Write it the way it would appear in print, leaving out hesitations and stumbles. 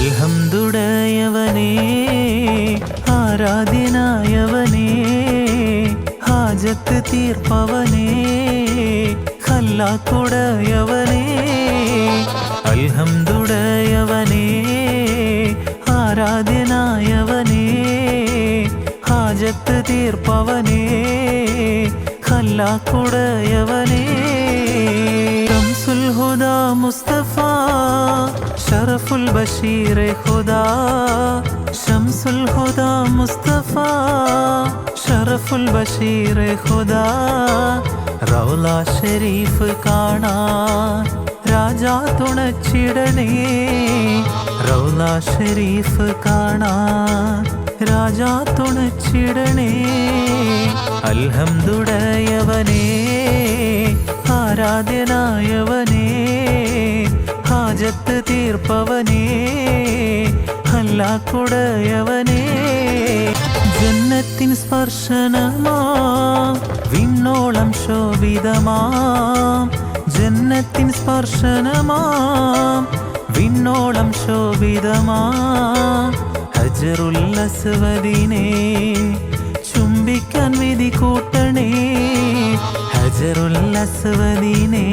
അൽഹംദുടയവനേ ആരാധ്യനായവനേ ഹാജത്ത് തീർപ്പവനേ ഖല്ലാക്കുടയവനേ അൽഹംദുടയവനേ ആരാധ്യനായവനേ ഹാജത്ത് തീർപ്പവനേ ഖല്ലാക്കുടയവനേ ശംസുൽ ഹുദാ മുസ്തഫ ശറഫുൽ ബഷീർ ഖുദാ ശംസുൽ ഹുദാ മുസ്തഫ ശറഫുൽ ബഷീർ ഖുദാ റൗള ഷരീഫ് കാണാൻ രാജാ തുണച്ചിടണേ റൗള ഷരീഫ് കാണാൻ രാജാ തുണച്ചിടണേ അൽഹംദുടയവനേ ആരാധ്യനായവനേ ഹാജത്ത് തീർപ്പവനേ ഖല്ലാക്കുടയവനേ ജന്നത്തിൻ സ്പർശനമാം വിണ്ണോളം ശോഭിതമാം ജന്നത്തിൻ സ്പർശനമാം വിണ്ണോളം ശോഭിതമാം ഹജറുൽ അസ്വദിനെ ചുംബിക്കാൻ വിധി കൂട്ടണേ ഹജറുൽ അസ്വദിനെ